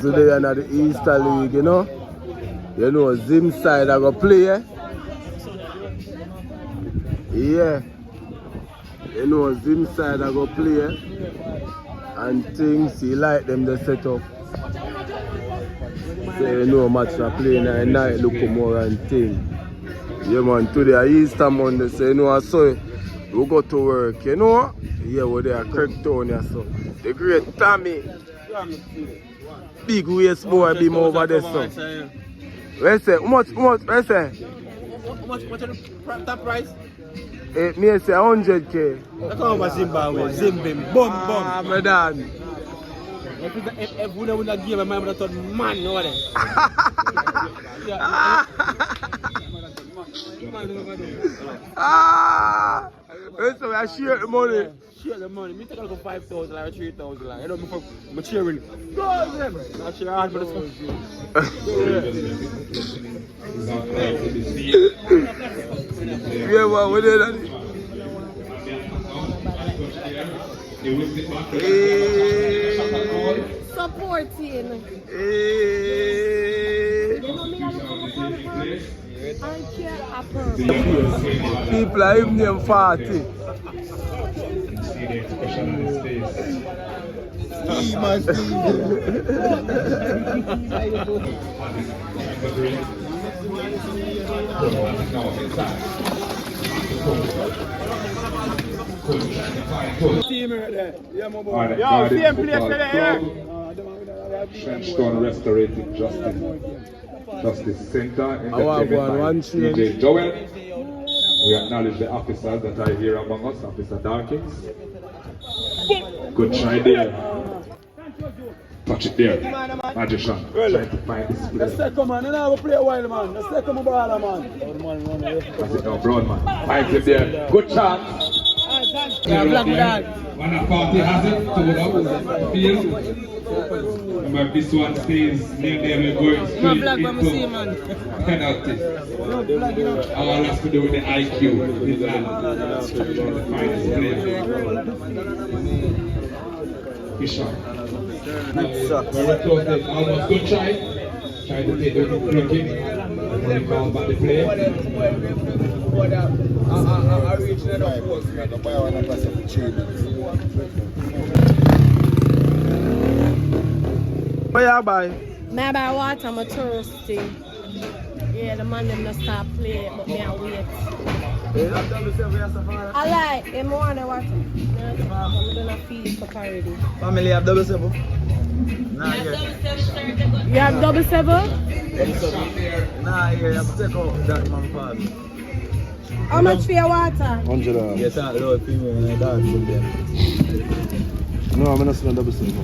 Today in the Easter League, you know. You know, Zim side I go play, eh? Yeah. You know, Zim side I go play, eh? And things, he like them to set up. So you know, match I play in the night, look more and thing. Yeah, man, today Easter Monday, so you know, I saw it. We go to work, you know? Yeah, we're there, Craigtown, yeah, so. The great Tommy. Big waist boy, be more over there, so. Where's it? How much, where's it? How much is the top price? Me say 100K. That's how much Zimbabwe, Zimbabwe, bum. Ah, my dad. If we don't give a man, I thought, man, over there. Ah! So I share the money. Share the money. Me take a look at 5,000 or 3,000. You know, before I'm cheering. Go them. I share hard for the stuff. Yeah, man, what is that? Supporting. People are even them 40. Team there. Yeah, my boy. Yo, same place there. Trenchtown Restorative Justice Center, One DJ Joel. We acknowledge the officers that are here among us, Officer Dawkins. Good try there. Touch it there. Magician. Trying to find this place. Let's take come on, you know, we play a while, man. Let's take come on, ball, man. That's it now, broad man. Find him there. Good chance. Yeah, black dad. When a party has it, to the field. Remember, this one stays near there, we're going straight into penalty. All has to do with the IQ. His land. The finest player. Fisher. Almost good try. Try to take the free kick. Only call back the play. What you buy? May I buy water? I'm thirsty. Yeah, the man them not start playing, but me I wait. I like them water. I'm gonna feed for already. Family have double seven. You have double seven? Nah, you have to take out that man part. How much for your water? 100. Yes, I love female and I dance with them. No, I'm not spending double $7.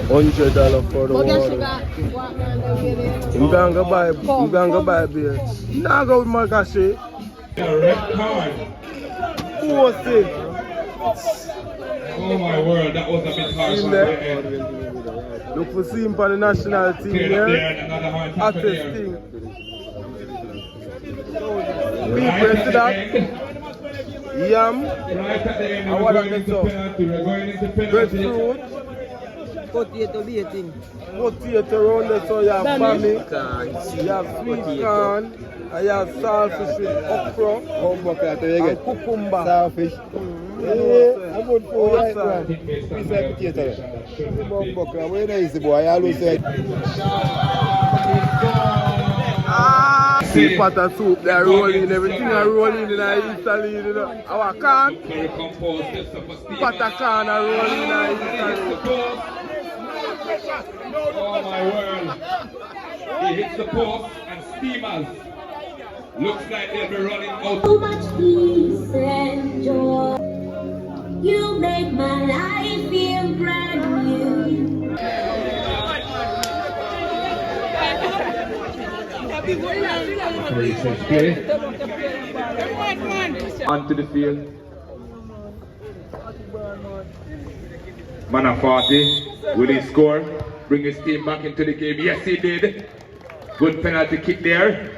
$100 for the water. You can go buy beer. Now go with my gashi. Red card. Who was it? Oh my word, that was a bit harsh on the end. Look for him for the national team Clear up here. there and another hard tackle Hottest here. thing. Right People at see the that. end. Yam. Right at the end, I we're want going that into stuff. penalty. We're going into Breadfruit. penalty. Potato beating. Potato round there, so you have bami, you have sweet corn, and you have saltfish with okra, and cucumber. Starfish. Yeah, I'm good for right sir. man. Piece of potato. Buckra, where is the boy? I always say. See pot of soup, they are rolling, everything are rolling in the Italy, you know. Our corn, Very composed. Just up a steam. pot of corn are rolling in the Italy. Oh my word. He hits the post and steamers. Looks like they'll be running out. So much peace and joy. You make my life feel brand new. Onto the field. Manafati, will he score? Bring his team back into the game. Yes, he did. Good penalty kick there.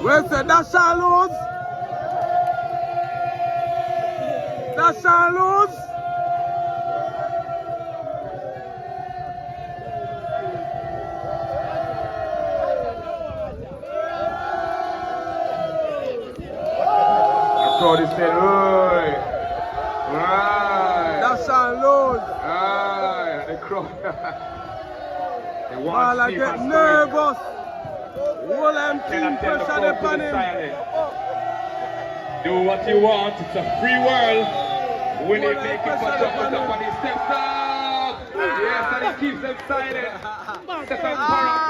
Where's the Dasha lose? Dasha lose? So they said, oi. Right. Dasha lose. Right. The crowd. They want Ball I Steve get and Stone. nervous. Whole them team Cannot tell the pressure crowd upon to be him. silent. Do what you want. It's a free world. When they make it for up and he steps up. Yes, and he keeps them silent. Step up, para.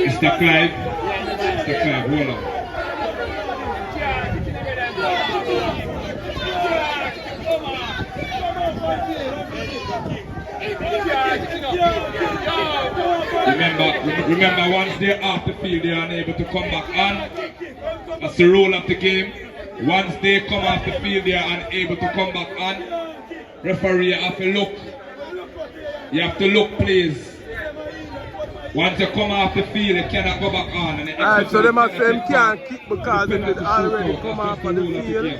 It's the Clive. It's the Clive. Hold on. Remember, once they're off the field, they are unable to come back on. That's the rule of the game. Once they come off the field, they are unable to come back on. Referee, you have to look. You have to look, please. Once you come off the field, you cannot go back on. Alright, so they must say him can't kick because he did already come off of the field.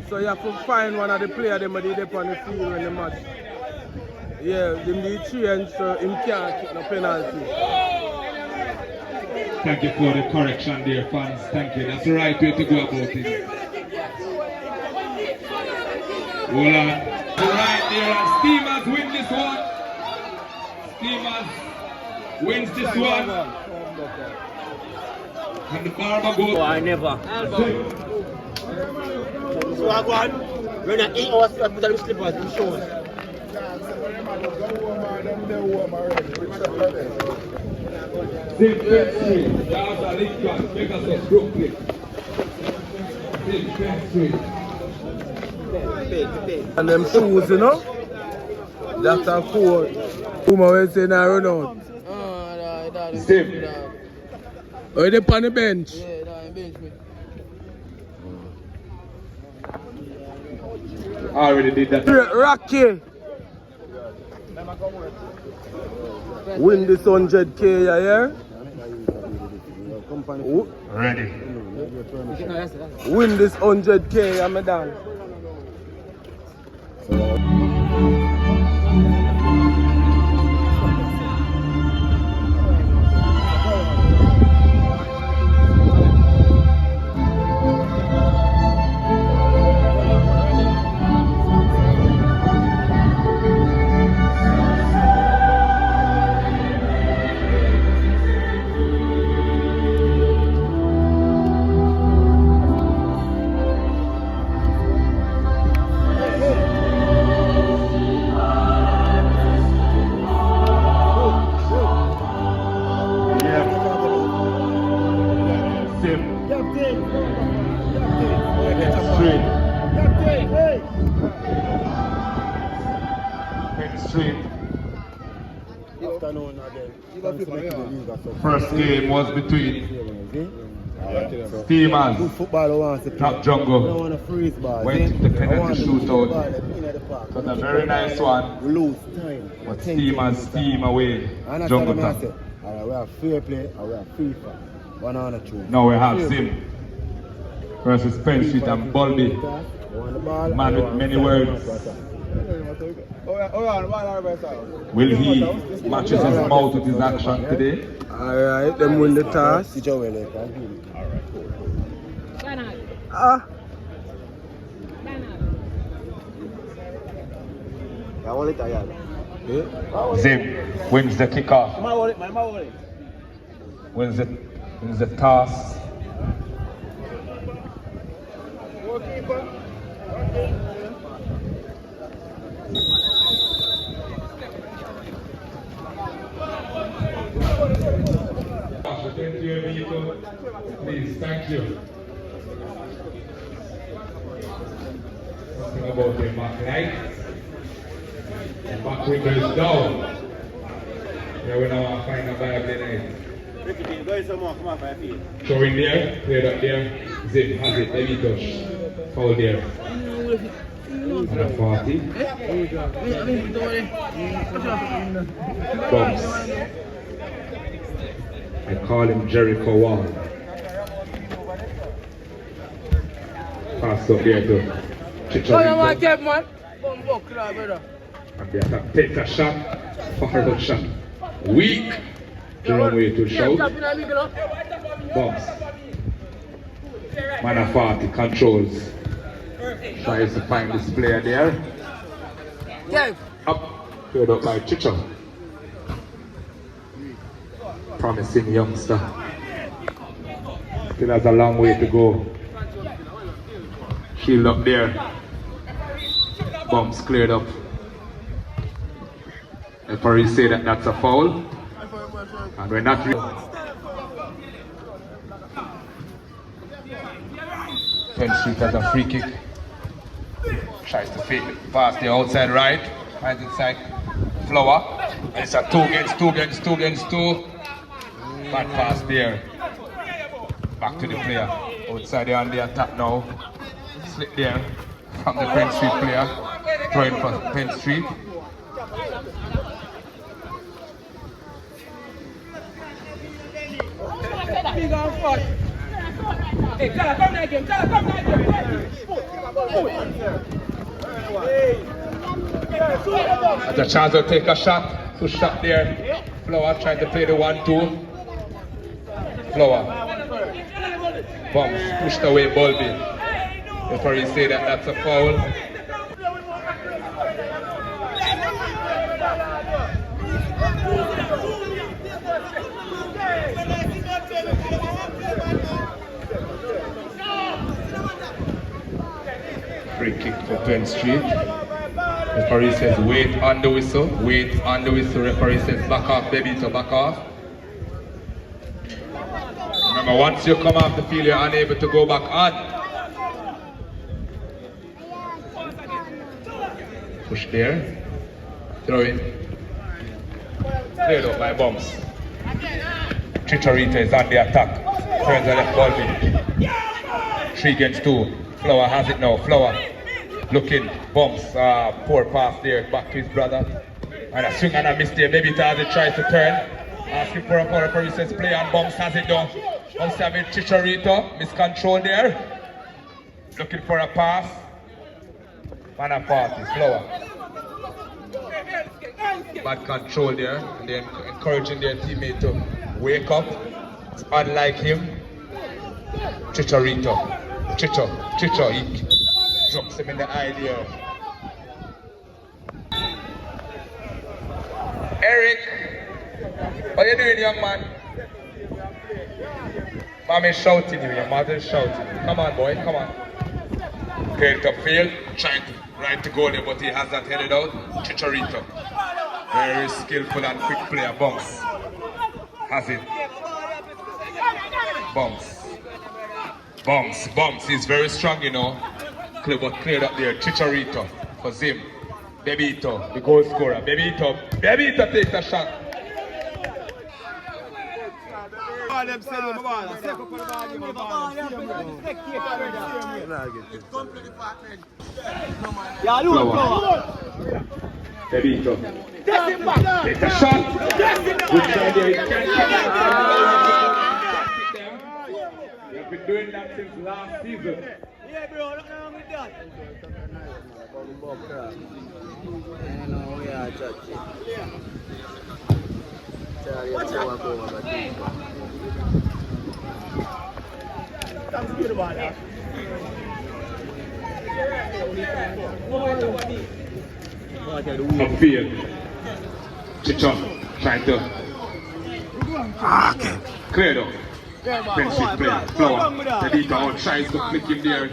So you have to find one of the players that did up on the field when the match. Yeah, them need change so him can't kick no penalty. Thank you for the correction there, fans. Thank you. That's the right way to go about it. Hold on. Right there, and Steamers win this one. Steamers wins this one. And the Barber goes. Oh, I never. So I go on. When I 8 hours, I put on the slippers and shoes. And them shoes, you know? That's a cool. Woman will say now run out. Steve. Oh, they on the bench? Yeah, that bench me. I already did that. Rocky. Win this 100K, yeah? Ready. Win this 100K, I'm done. First game was between Steamers, Top Jungle, went to the penalty shootout. It was a very nice one, but Steamers steam away Jungle Top. We have fair play and we have FIFA. One on a two. Now we have Zim versus Penn Street and Bulby. Man with many words. Will he matches his mouth with his action today? Alright, them win the toss. Ah. Zim wins the kickoff. Wins the toss. Please, thank you. Something about the back right. The back window is down. Yeah, we now find a Bible tonight. Ricky, go some more, come on for your feet. Throw in there, played up there. Zip has it, Elito. Foul there. And a 40. Bumps. I call him Jericho Wall. Pass up there to Chicharito. And the attack takes a shot, forward shot. Weak. The wrong way to shout. Bumps. Man of 40 controls. Tries to find this player there. Up. Cleared up by Chicho. Promising youngster. Still has a long way to go. Shield up there. Bumps cleared up. The referee say that that's a foul. And we're not Penn Street has a free kick. Tries to fake it past the outside right. Finds inside Flower. And it's a 2 against 2. Bad pass there. Back to the player. Outside there on the attack now. Slip there from the Penn Street player. Throwing for Penn Street. Big on front. Hey, Kala, come there again. As a chance to take a shot. Push shot there. Flower trying to play the 1-2. Flower. Bumps pushed away Bulby. Before you say that that's a foul. Free kick for Penn Street. Referee says wait on the whistle. Wait on the whistle. Referee says back off, baby, to back off. Remember, once you come off the field, you're unable to go back on. Push there. Throw in. Cleared up by Bumps. Chicharito is on the attack. Turns the left ball. 3 against 2. Flower has it now. Flower looking. Bumps. Poor pass there. Back to his brother. And a swing and a miss there. Maybe Tazi tries to turn. Asking for a foul. Referee says play and Bumps has it done. Bumps have it. Chicharito. Miscontrol there. Looking for a pass. Man a party. Flower. Bad control there. And then encouraging their teammate to wake up. It's unlike him. Chicharito. Chicho, he drops him in the eye there. Eric, what you doing, young man? Mommy's shouting you, your mother's shouting you. Come on, boy, come on. Cleared upfield, trying to right to go there, but he has that headed out. Chicharito. Very skillful and quick player. Bumps. Has it. Bumps. He's very strong, you know. But cleared up there. Chicharito for Zim. Bebito, the goal scorer. Bebito takes a shot. Bebito. Take a shot. Good try there. We have been doing that since last season. Yeah, bro, look at with that. Upfield. Chicho trying to clear up. Penn Street player, Flower. Bebito out tries to flick him there.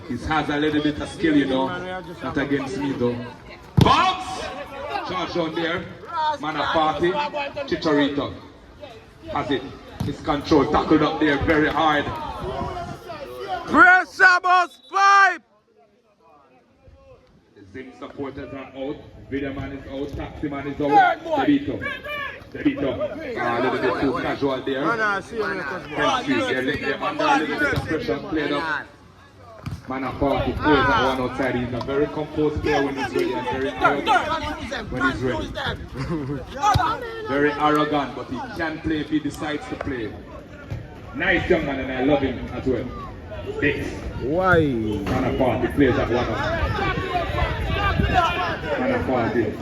He has a little bit of skill, you know. Not against me though. Box! Charge on there. Man of party. Chicharito. Has it. His control tackled up there very hard. Pressure boss 5! The Zim supporters are out. Videoman is out. Taxi man is out. Bebito. They beat up a little bit too casual there. Penn Street, they're under a little bit of pressure, played up. Man apart, he plays at one outside. He's a very composed player when he's ready and very arrogant when he's ready. Very arrogant, but he can play if he decides to play. Nice young man, and I love him as well. Dix. Why? Man apart, he plays at one outside. Man apart, he's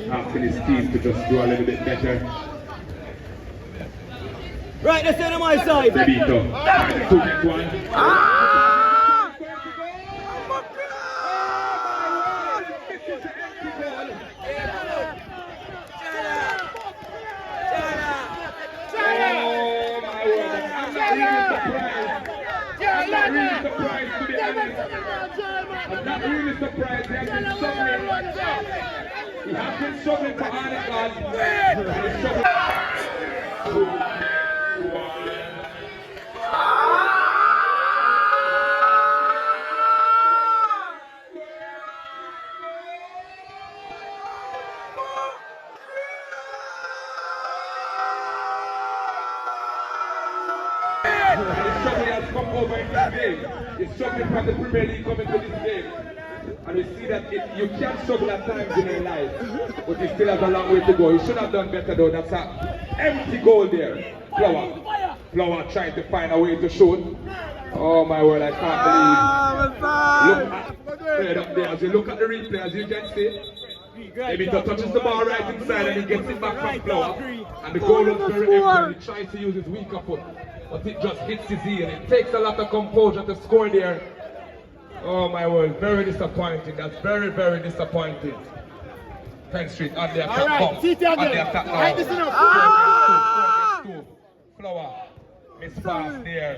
asking his team to just do a little bit better. Right, let's on my side. Bebito. 2-1. I'm not really surprised. He has been struggling for Arnold. Has come over in this game. He's struggling from the Premier League coming to this game. And we see that you can struggle at times in your life, but he still has a long way to go. He should have done better though. That's an empty goal there. Flower trying to find a way to shoot. Oh my word, I can't believe. Look at up there. As you look at the replay, as you can see, maybe he touches the ball right inside and he gets it back from Flower. And the goal was very empty. He tries to use his weaker foot, but it just hits his heel. It takes a lot of composure to score there. Oh my word, very disappointing. That's very, very disappointing. Penn Street on the attack. On the attack now. 4 against 2. Flower. Miss pass there.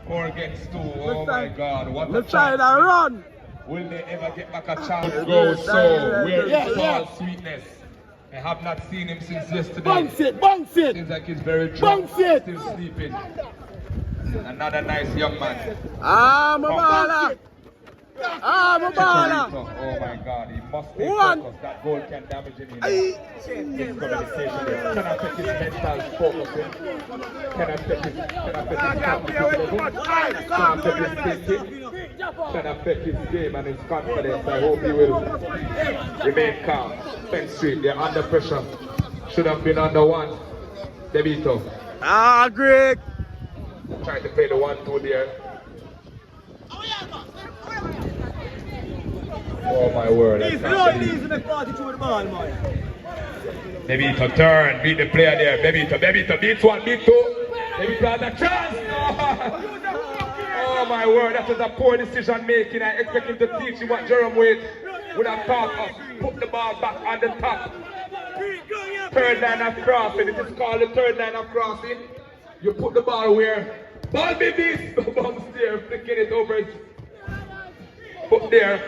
4 against 2. Oh my God, what a chance. Run. Will they ever get back a chance to go? So, where is Paul's sweetness? I have not seen him since yesterday. Bounce it! Seems like he's very drunk, still sleeping. Another nice young man. Mabala! Mabala! Oh my God, he must stay focused. That goal can damage him. His communication there. Cannot take his mental focus. Cannot take his confidence. Cannot take his thinking. Can affect his game and his confidence. I hope he will remain calm. Penn Street, they're under pressure. Should have been under 1. Bebito. Greg. Trying to play the 1-2 there. Oh my word. Bebito turn, beat the player there. Bebito beats 1, beat 2. Bebito has a chance. Oh my word, that was a poor decision making. I expect him to teach him what Jerome Wade would have taught us. Put the ball back on the top. Third line of crossing. It is called the third line of crossing. You put the ball where ball be beats. Bounce there, flicking it over his foot there.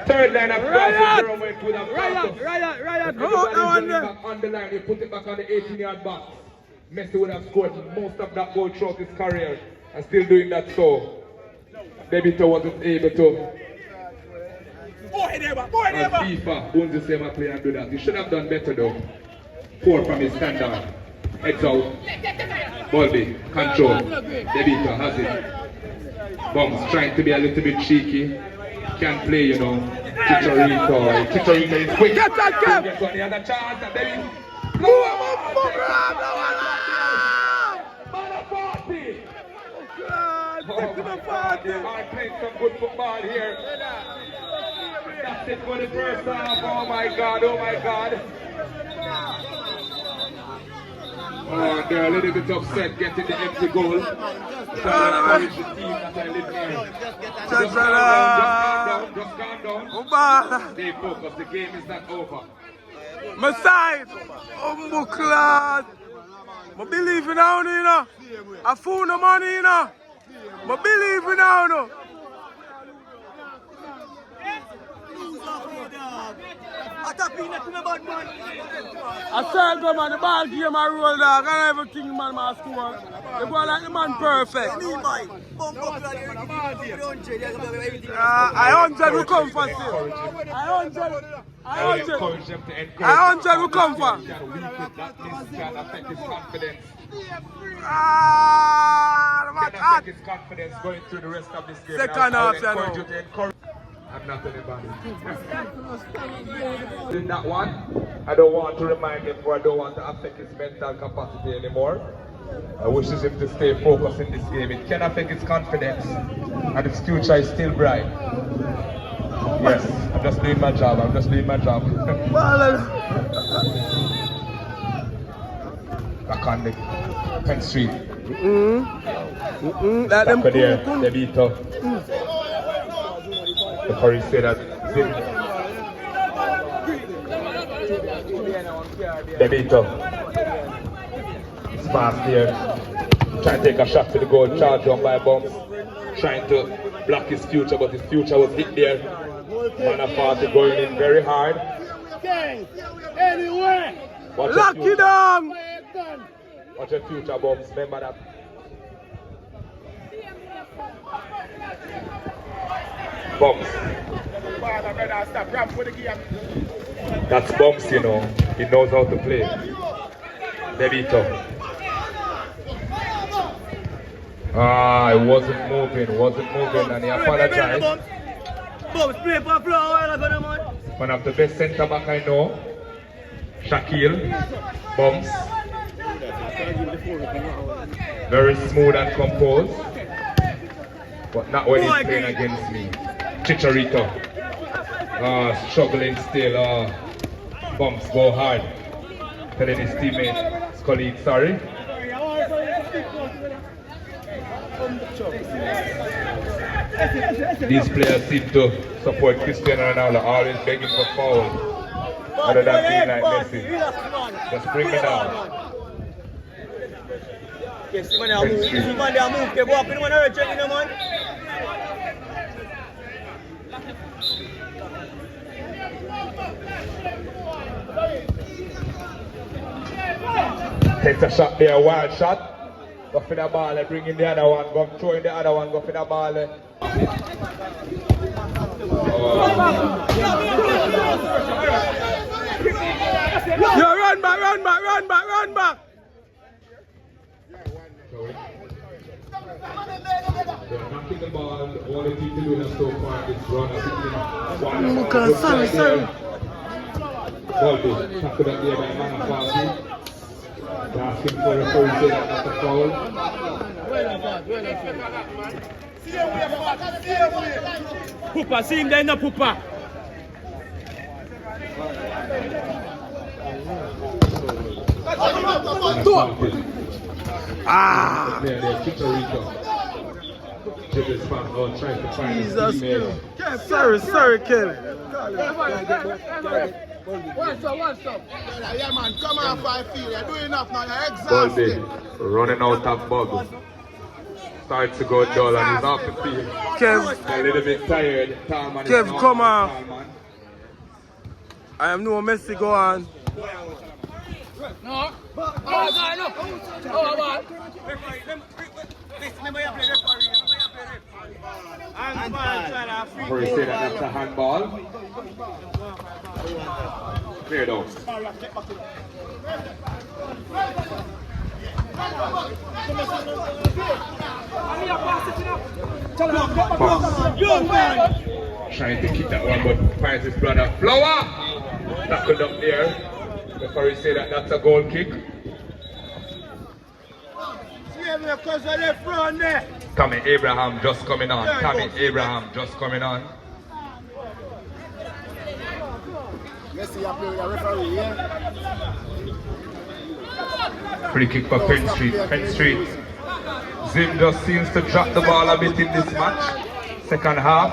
Third line of crossing. Jerome Wade would have taught us. Back on the line. You put it back on the 18-yard box. Messi would have scored most of that goal throughout his career. And still doing that so. Bebito wasn't able to. As FIFA, Bundesliga player and do that. He should have done better though. 4 from his standard. Heads out. Bolby, control. Bebito has it. Bums trying to be a little bit cheeky. Can't play, you know. Chicharito is quick. Get that cap! He gets on the other chance and then they are playing some good football here. That's it for the first half. Oh my God, oh my God. Oh, they're a little bit upset getting the empty goal. So I encourage the team that I live here. Just calm down. Stay focused, the game is not over. My side, class. I believe in now, you know. I found the money, you know. I believe in now, you know. I said, go man, the ball game I roll dog, and everything man must score. You go like the man perfect. I 100 will come for still. I 100 will come for. This can affect his confidence. The man Can hot. affect his confidence going through the rest of this game. Second half, you encourage know. you to encourage. I'm not anybody. In that one, I don't want to remind him, or I don't want to affect his mental capacity anymore. I wish him to stay focused in this game. It can affect his confidence, and his future is still bright. Yes, I'm just doing my job. I'm just doing my job. Back on the 10th Street. That them Back there, they beat up. The Curry said that they beat up. It's fast here. Trying to take a shot to the goal, charge on by Bumps. Trying to block his future, but his future was hit there. Manafati going in very hard. Lock it down! Watch your future, Bumps. Remember that. Bumps. That's Bumps, you know. He knows how to play. Debito. It wasn't moving, and he apologized. One of the best centre back I know, Shaquille, Bumps. Very smooth and composed, but not when he's playing against me. Chicharito, struggling still. Bumps go hard, telling his teammate, his colleague, sorry. These players seem to support Cristiano Ronaldo, always begging for foul, other than being like Messi. Just bring me down. Takes a shot there, a wild shot. Go for the ball, bring in the other one, go throw in the other one, go for the ball. Yo, run back! They're knocking the ball, all the people doing so far is run Sorry. Ball do, tackled up there by Manafati. They're asking for a foul, say that that's a foul. Pupa, see him there in the Pupa. There, Chicharito. Dribbles back out, trying to find his teammate. Sorry, Ken. One stop. Yeah, man, come on, 5 feet. You're doing enough now. You're Baldy, exhausted. running out of bubble. Starts to go dull and he's off the field. Kev, A little bit tired. Talman is Kev, not come on. Talman. I am no Messi, go on. Or he said that that's a handball. Cleared out. Trying to keep that one, but finds his brother. Flower! Tackled up there. Before he said that that's a goal kick. Tommy Abraham just coming on. Messi, you play with a referee, yeah? Free kick for Penn Street. Zim just seems to drop the ball a bit in this match. Second half.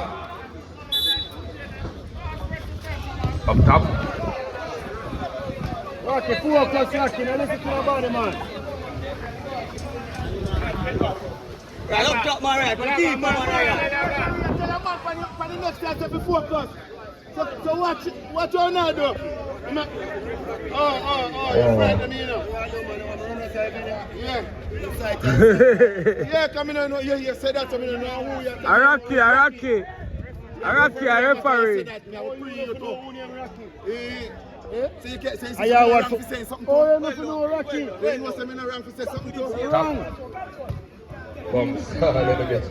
Up top. Okay, 4 o'clock, Rocky. Now listen to the body, man. Right up top, man, right. Deep, man, right. Tell the man for the next class, 4 o'clock. So what you now do? You're friend of me, you know. Yeah. Yeah, come in and you say that to me, you know who you're talking Araki, I referee. So you can't say something. Oh, you must know Rocky. You must say me no wrong to say something to Wrong. Bumps a little bit.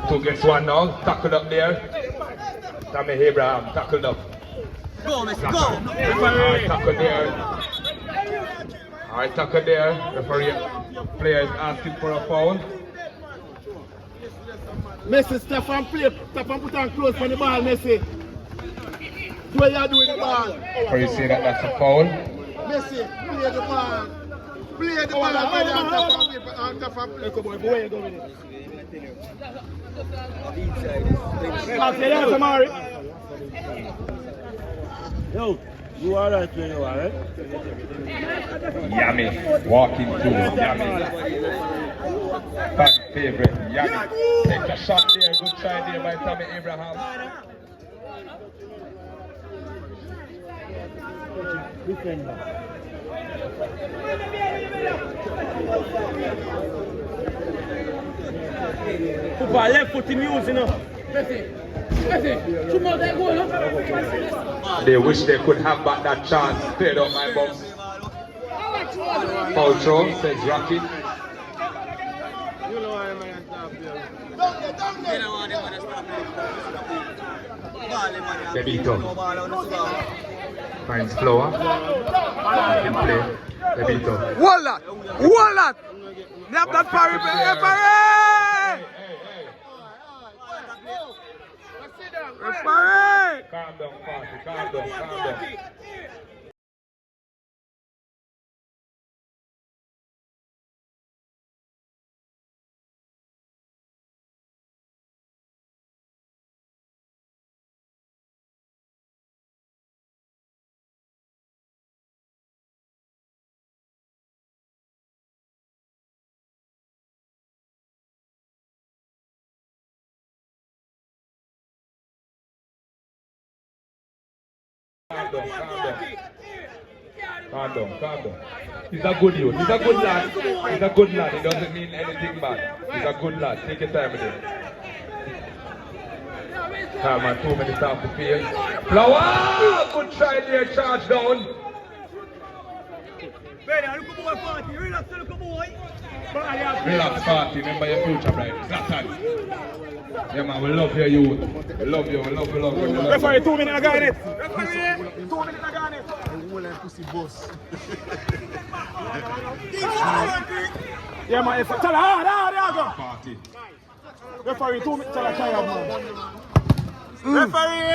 2 against 1 now. Tackled up there. Tammy Abraham tackled up. Go, Messi, go. Alright, tackled there. Alright, tackled there. Referee player is asking for a foul. Messi, step and play. Step and put on close for the ball, Messi. Do what you do with the ball. Referee say that that's a foul. Messi, play the ball. Play the ball and tap and play. Come on, where you go with it? Yo, you are right where you are, right? Yummy. Walking through. Yummy. Fan favorite. Yummy. Take a shot there. Good try there by Tammy Abraham. Football left foot in use, you know. They wish they could have back that chance. Cleared up my box. Foul throw, says Rocky. Bebito finds Flower. He can play. Bebito. Wallet! They have that parry, referee! Referee! Calm down, party. Calm down. Calm down. He's a good youth. He's a good lad. It doesn't mean anything bad. He's a good lad. Take your time with him. Calm man, 2 minutes off the field. Flower! Good try there, charge down. Relax, party. Remember your future, right? Zlatan. Yeah, man, we love your youth. We love you. Referee, 2 minutes ago in it. Referee, 2 minutes ago in it. Yeah, man, if tell her, there go. Party. Referee, 2 minutes, tell her, tired, man.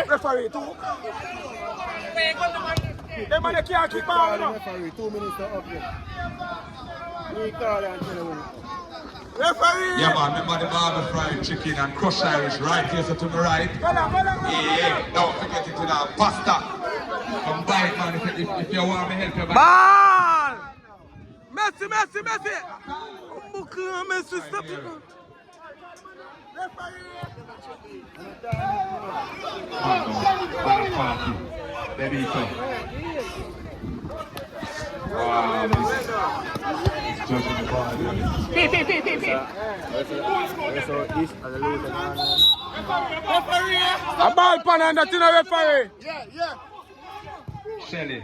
Referee, 2. Them man, they can't keep on, you know. Referee, 2 minutes to up there. Referee! Yeah, man, remember the barber fried chicken and crushed Irish right here, so to the right. Yeah, don't forget it to that pasta. Come buy it, man, if you want me help you. Ball! Messi! Messi, stop it. Party. Bebito. Wow, he's judging the ball. A ball pan and that's in a referee. Yeah. Shelly.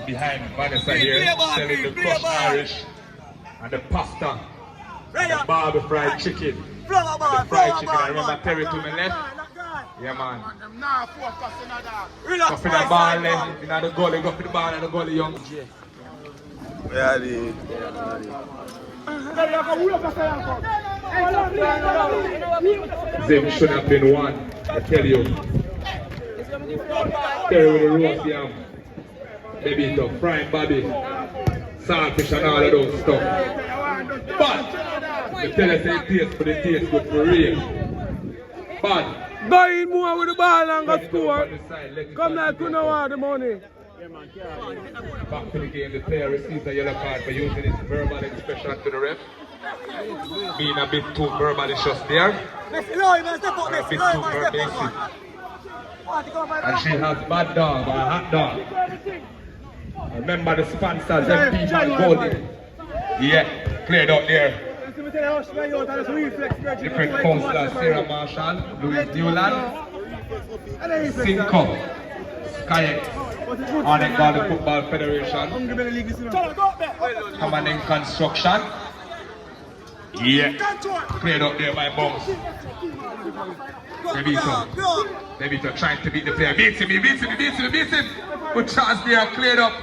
Behind Vanessa here, selling the crushed Irish and the pasta. And the barber fried chicken. The fried chicken, I remember Terry to my left. Yeah, man. Go for the ball, in the goalie, go for the ball and the goalie young. Yeah, the... Zim should have been one, I tell you. Terry with the roast yam. Bebito, frying bobby, saltfish and all of those stuff. But, the tell us it tastes for the taste good for real. But, go in more with the ball and go score. Come like you know all the money. Back to the game, the player receives a yellow card for using his verbal expression to the ref. Being a bit too verbalicious there. A bit too verbal. And she has bad dog or hot dog. Remember the sponsors, MP Van Golden. Yeah, played out there. Different councillors, Sarah Marshall, Louis Newland, Cinco, Kayak, Arnhem Garden Football Federation, Commanding Construction. Yeah, played out there by Bums. Bebito trying to beat the player. Beats him. Good chance there, cleared up.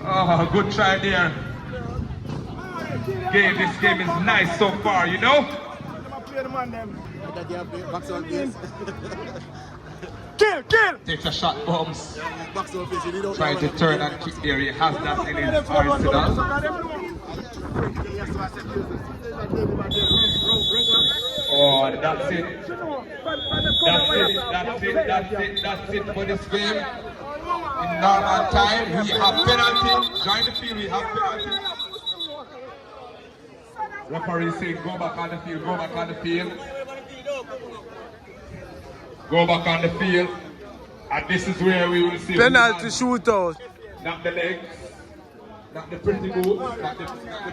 Oh, good try there. This game is nice so far, you know? Kill! Takes a shot, Bums. Trying to turn and kick there. He has that in his arsenal. Oh, that's it. That's it for this game. In normal time, we have penalty. Join the field, we have penalty. Referee saying go back on the field, Go back on the field. And this is where we will see penalty shootout. Not the legs, not the pretty moves, not the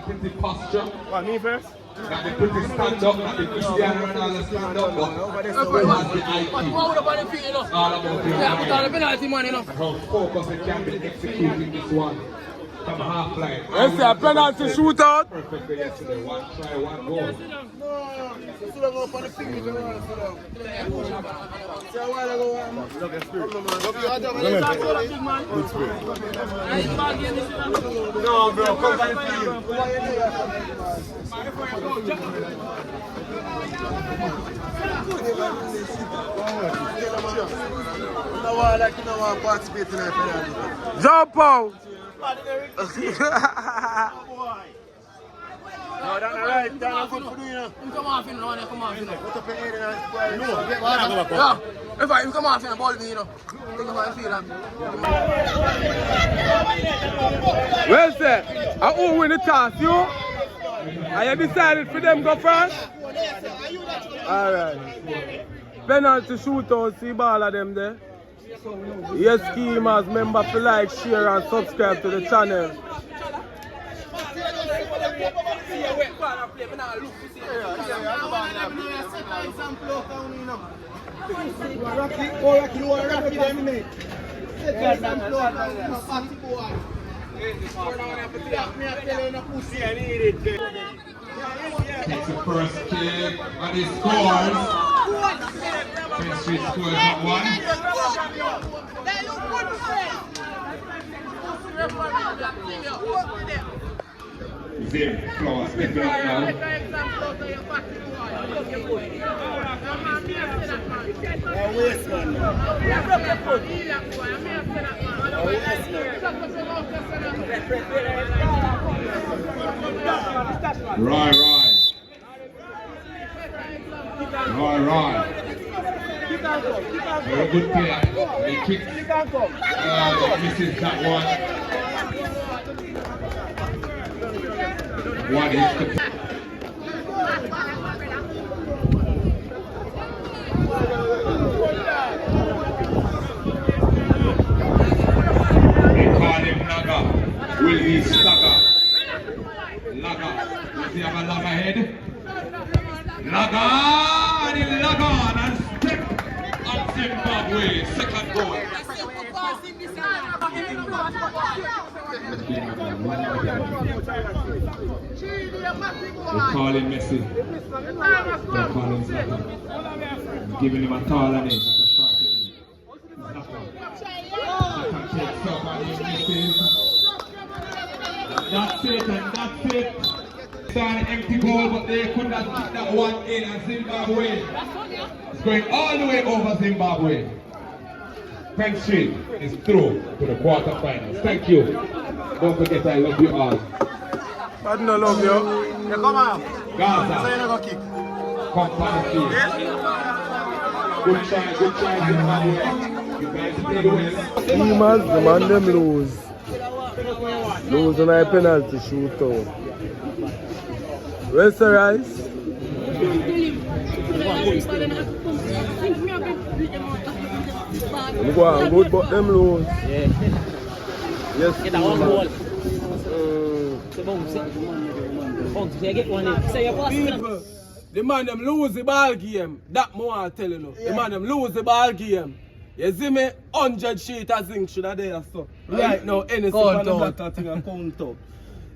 pretty posture. What, me first? Not the pretty stand up, not the Cristiano Ronaldo stand up, but the IQ. All about the how focus it can be executing this one from half line. Let's say a penalty shootout. Perfectly yesterday, one try, one goal. No, bro, come by the field. Jump out. No, that's right. That's good for you. Come off in, come off in. What up in here? Yeah, if I come off in the ball, you know. Think about the field. Well said. And who win the toss, you? Are you decided for them go first? Alright. Penalty shootout, see all of them there. Yes, schemers, remember to like, share and subscribe to the channel. Takes the first kick and he scores. Prince Street scores that one. Zim, Flowers, stepping up now. Right. Very good player. He kicks. Misses that one. One is the. They call him Naga. Will he stagger? Laga. Does he have a Laga head? Laga! And he Laga and step on Zimbabwe. Second goal. They call him Messi. They call him Zlatan. Giving him a taller name, not a shorter name. Zlatan. Zlatan takes up and he misses. That's it. It's an empty goal, but they could not kick that one in, and Zimbabwe is going all the way over Zimbabwe. Prince Street is through to the quarterfinals. Thank you. Don't forget I love you all. I don't love you. Yeah, come on. Gaza. So you're not going to kick. Come on the field. Good try, Zimbabwe. You guys did well. Schemers, the man them lose. Lose on a penalty shootout. Where's the rice? Them go on good, but them lose. Yeah. Yes. Get that one goal. So bounce, get one in. Say your boss. People, the man them lose the ball game. That more I tell you now. The man them lose the ball game. You see me, 100 sheet of zinc should have there so. Right now, anything on the black thing and count up.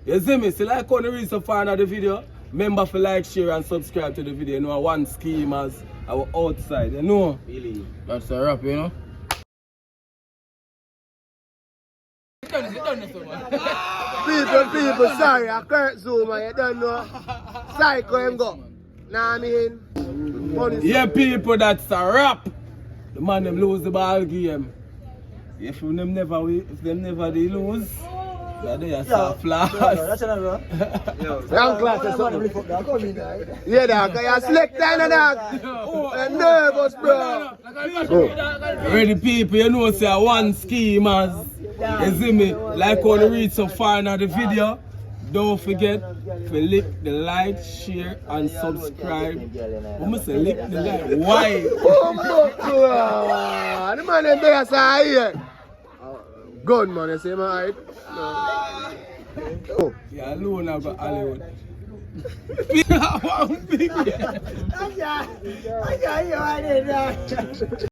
You see me, so like on the reason for another video, remember to like, share and subscribe to the video. You know, one scheme as our outside, you know. Really? That's a rap, you know. People, sorry, I can't zoom, you don't know. Psycho him go. Nah, I mean. Yeah, people, that's a rap. The man them lose the ball game. If them never they lose, they are soft flash. Young class or something. Yeah, dog, you're select time, dog. I'm nervous, bro. Ready people, you know say one schemers. You see me? Like when you reach so far in the video, don't forget to lick the like, share and subscribe. I'm going to say lick the like. Why? The man in there say here. Gun man, you see my height? Yeah, alone I got Hollywood. One big